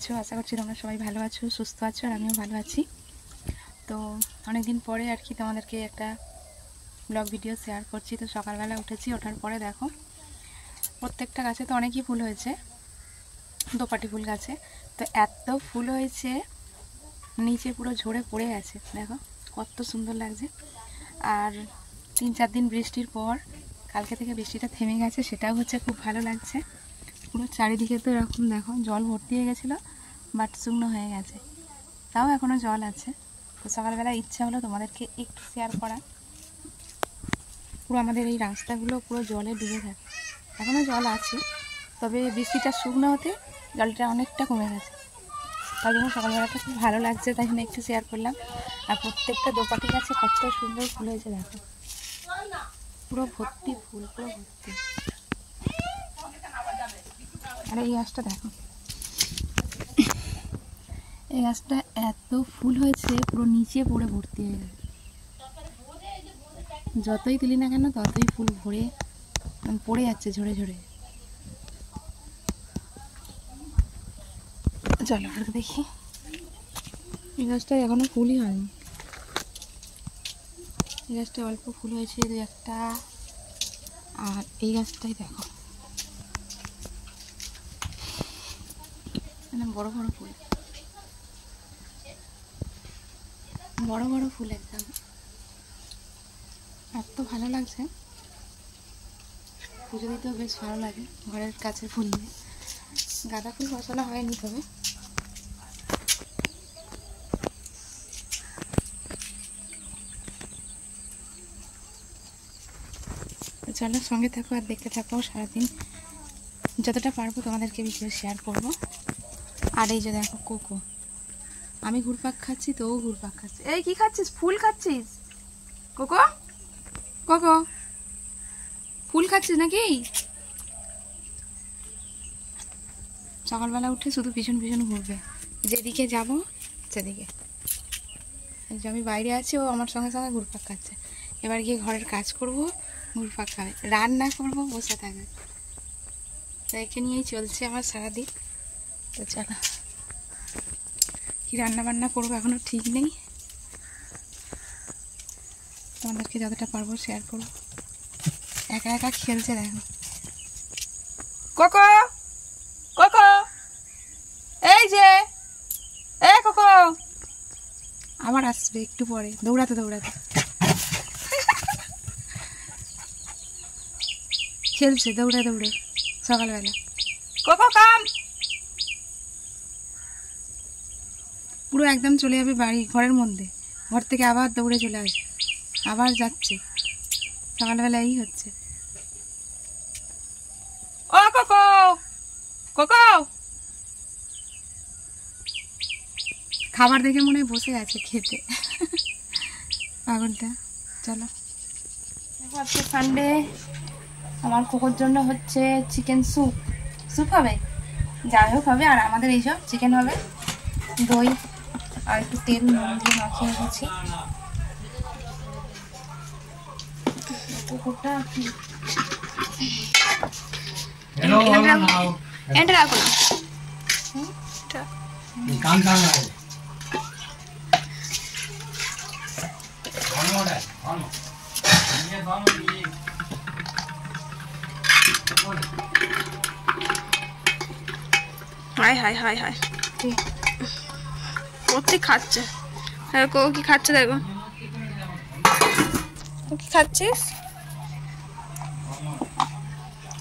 আছো? আশা করছি তোমরা সবাই ভালো আছো, সুস্থ আছো, আর আমিও ভালো আছি। তো অনেকদিন পরে আর কি তোমাদেরকে একটা ব্লগ ভিডিও শেয়ার করছি। তো সকালবেলা উঠেছি, ওঠার পরে দেখো প্রত্যেকটা গাছে তো অনেকই ফুল হয়েছে, দোপাটি ফুল গাছে তো এত ফুল হয়েছে, নিচে পুরো ঝরে পড়ে আছে। দেখো কত সুন্দর লাগছে। আর 3-4 দিন বৃষ্টির পর কালকে থেকে বৃষ্টিটা থেমে গেছে, সেটাও হচ্ছে খুব ভালো লাগছে। পুরো চারিদিকে তো এরকম দেখো জল ভর্তি হয়ে গেছিলো, বাট শুকনো হয়ে গেছে, তাও এখনও জল আছে। তো সকালবেলা ইচ্ছা হলো তোমাদেরকে একটু শেয়ার করা। পুরো আমাদের এই রাস্তাগুলো পুরো জলে ডুবে থাকে, এখনও জল আছে, তবে বৃষ্টিটা শুকনো হতে জলটা অনেকটা কমে গেছে। তাই জন্য সকালবেলাটা খুব ভালো লাগছে, তাই জন্য একটু শেয়ার করলাম। আর প্রত্যেকটা দোপাটি গাছে কত সুন্দর ফুল হয়েছে দেখো, পুরো ভর্তি ফুল, পুরো ভর্তি। আর এই গাছটা দেখো, এই গাছটা এত ফুল হয়েছে পুরো নিচে পড়ে ভর্তি হয়ে গেছে। যতই তুলি না কেন ততই ফুল ভরে পড়ে যাচ্ছে ঝরে ঝরে। চলো আর দেখি, এই গাছটা এখনো ফুলই হয়নি। এই গাছটা অল্প ফুল হয়েছে 2-1টা, আর এই গাছটাই দেখো মানে বড় বড় ফুল, বড় বড় ফুল একদম, এত ভালো লাগছে। পুজো দিতেও বেশ ভালো লাগে ঘরের কাছে ফুল দিয়ে। গাঁদা ফুল বসানো হয়নি, তবে চলো সঙ্গে থাকো আর দেখতে থাকো। সারাদিন যতটা পারবো তোমাদেরকে ভিডিও শেয়ার করব। আর এই যে দেখো কোকো, আমি ঘুরপাক খাচ্ছি তো ও ঘুরপাক খাচ্ছে। এই কি খাচ্ছিস? ফুল খাচ্ছিস কোকো? কোকো ফুল খাচ্ছিস নাকি? সকালবেলা উঠে শুধু পিছন পিছন ঘুরবে, যেদিকে যাব সেদিকে। আমি বাইরে আছি, ও আমার সঙ্গে সঙ্গে ঘুরপাক খাচ্ছে। এবার গিয়ে ঘরের কাজ করব, ঘুরপাক খাবে, রান্না করব, বসে থাকবে। তো একে নিয়েই চলছে আমার সারাদিন। তো চলো কি রান্না বান্না করবো এখনো ঠিক নেই, তোমাদেরকে যতটা পারবো শেয়ার করবো। একা একা খেলছে দেখো কোকো, কোকো এই যে, এ কোকো আবার আসবে একটু পরে, দৌড়াতে দৌড়াতে খেলছে দৌড়ে দৌড়ে সকালবেলা। কোকো কাম, পুরো একদম চলে যাবে বাড়ি ঘরের মধ্যে, ঘর থেকে আবার দৌড়ে চলে আসবে, আবার যাচ্ছে। সকালবেলা এই হচ্ছে। ও কোকো, কোকো খাবার দেখে মনে হয় বসে আছে খেতে পাগলটা। চলো দেখো আজকে সানডে, আমার কোকোর জন্য হচ্ছে চিকেন স্যুপ। স্যুপ হবে, যাই হোক হবে। আর আমাদের এইসব চিকেন হবে, দই আর একটু তেল নুন দিয়ে মাখিয়ে রেখেছি। কুকুরটা এটা রাখো না, হাই হাই হাই হাই কত খাচ্ছে। দেখো কি খাচ্ছে, দেখো কি খাচ্ছিস?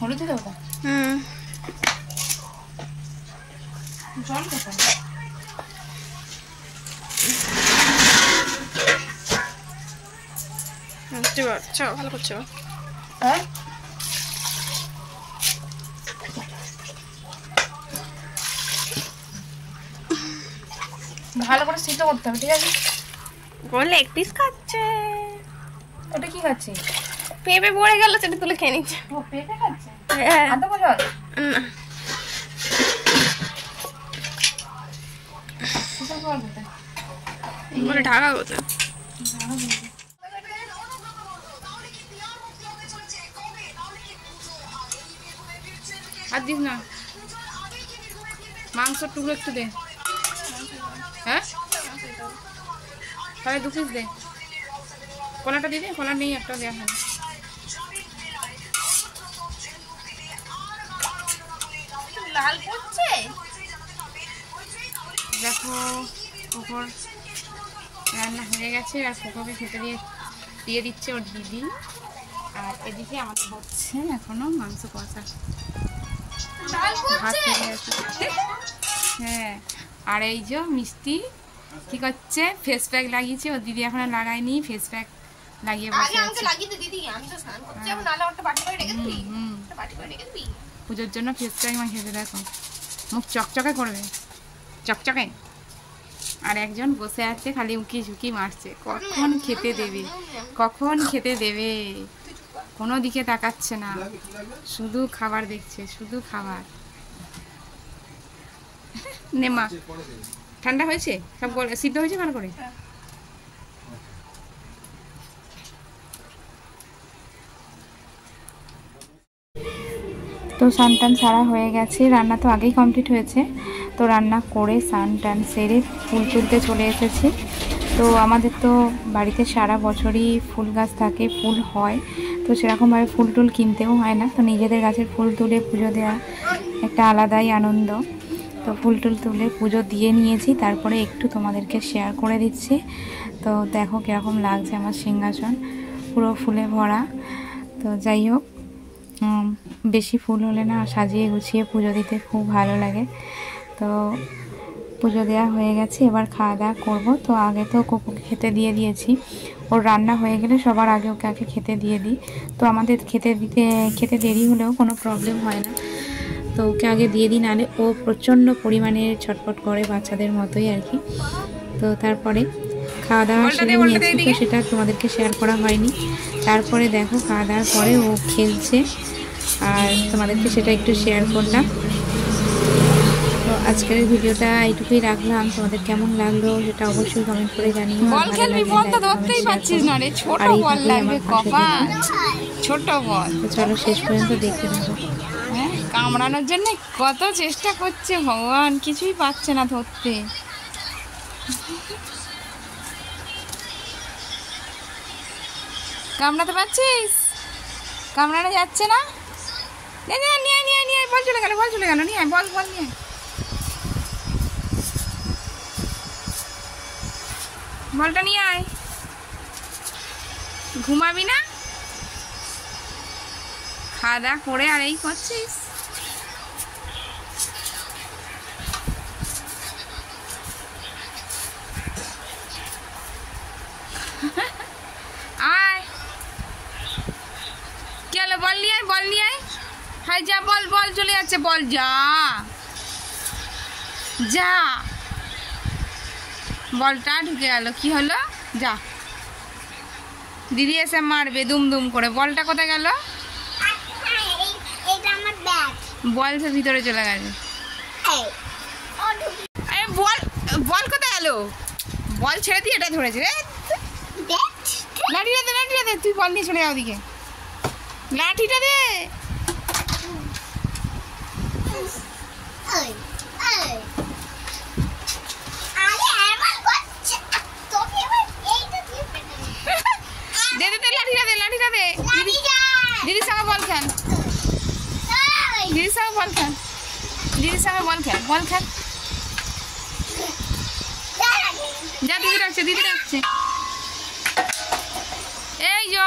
হলুদ দেবো? জল দেবো? আচ্ছা ভালো করছো। হ্যাঁ ভালো করে সিদ্ধ করতে হবে, ঠিক আছে? বলে এক পিস খাচ্ছে। ওটা কি খাচ্ছে? পেঁপে পড়ে গেল, সেটা তুলে খেয়ে নিচ্ছে। ও পেঁপে খাচ্ছে? হ্যাঁ। আদা বলো না, বলে ঢাকা কোথায়? আর দিস না। মাংসর টুকরো একটু দে। হ্যাঁ তাহলে 2 পিস দে। কলাটা দিয়ে দে, কলা নেই, একটা দেওয়া হবে। লাল করছে দেখো কুকুর রান্না হয়ে গেছে, আর কুকুরকে খেতে দিয়ে দিচ্ছে ওর দিদি। আর এদিকে আমাদের হচ্ছে এখনো মাংস কষা, ভাত হয়ে গেছে। হ্যাঁ, আর এই যে মিষ্টি কি করছে, ফেস প্যাক লাগিয়েছে, ওর দিদি এখনো লাগায়নি, ফেস প্যাক লাগিয়ে বসে আছে। পুজোর জন্য ফেস প্যাক মাখিয়েছে, দেখো মুখ চকচকে করবে, চকচকে। আর একজন বসে আছে খালি উঁকি ঝুঁকি মারছে, কখন খেতে দেবে, কখন খেতে দেবে, কোনো দিকে তাকাচ্ছে না, শুধু খাবার দেখছে, শুধু খাবার। নেমা ঠান্ডা হয়েছে, সব সিদ্ধ হয়েছে ভালো করে। তো স্নান টান সারা হয়ে গেছে, রান্না তো আগেই কমপ্লিট হয়েছে। তো রান্না করে স্নান টান সেরে ফুল তুলতে চলে এসেছি। তো আমাদের তো বাড়িতে সারা বছরই ফুল গাছ থাকে, ফুল হয়, তো সেরকমভাবে ফুল টুল কিনতেও হয় না। তো নিজেদের গাছের ফুল তুলে পুজো দেওয়া একটা আলাদাই আনন্দ। তো ফুল টুল তুলে পুজো দিয়ে নিয়েছি, তারপরে একটু তোমাদেরকে শেয়ার করে দিচ্ছি। তো দেখো কীরকম লাগছে আমার সিংহাসন, পুরো ফুলে ভরা। তো যাই হোক, বেশি ফুল হলে না সাজিয়ে গুছিয়ে পুজো দিতে খুব ভালো লাগে। তো পুজো দেওয়া হয়ে গেছে, এবার খাওয়া দাওয়া করবো। তো আগে তো কুকুরকে খেতে দিয়ে দিয়েছি, ওর রান্না হয়ে গেলে সবার আগে ওকে আগে খেতে দিয়ে দিই। তো আমাদের খেতে দেরি হলেও কোনো প্রবলেম হয় না, তো ওকে আগে দিয়ে দিই, নাহলে ও প্রচণ্ড পরিমাণে ছটফট করে, বাচ্চাদের মতোই আর কি। তো তারপরে খাওয়া দাওয়া সেরে নিয়েছি, তো সেটা তোমাদেরকে শেয়ার করা হয়নি। তারপরে দেখো খাওয়া দাওয়ার পরে ও খেলছে, আর তোমাদেরকে সেটা একটু শেয়ার করলাম। তো আজকের ভিডিওটা এইটুকুই রাখলাম, তোমাদের কেমন লাগলো সেটা অবশ্যই কমেন্ট করে জানিও। বল খেলবি, বল তো ধরতেই পাচ্ছিস না রে, ছোট বল লাগবে, কপাল ছোট বল। তো চলো শেষ পর্যন্ত দেখতে থাকো। হ্যাঁ, কামড়ানোর জন্য কত চেষ্টা করছে ভগবান, কিছুই পাচ্ছে না ধরতে। কামড়াতে পারছিস? কামড়ানো যাচ্ছে না। নিয়ে বল চলে গেল, নিয়ে বল নিয়ে। বলটা নিয়ে আয়। ঘুমাবি না? খাওয়া দাওয়া করে আর এই করছিস? আয়, কি হলো? বল নিয়ে আয়। হাই যা, বল চলে যাচ্ছে, বল যা। বলটা ঢুকে গেল, কি হলো? যা, দিদি এসে মারবে দুম করে। বলটা কোথায় গেল? বল সে ভিতরে চলে গেছে। বল কোথায় গেল? বল ছেড়ে দিয়ে এটা ধরেছে রে। লাঠিটা দে, তুই বল নিয়ে চলে যাও ওদিকে। লাঠিটা দে। লাঠিটা দে। দিদির সঙ্গে বল খেল। দিদির সঙ্গে বল খেল। যা, দিদি ডাকছে। এই যো।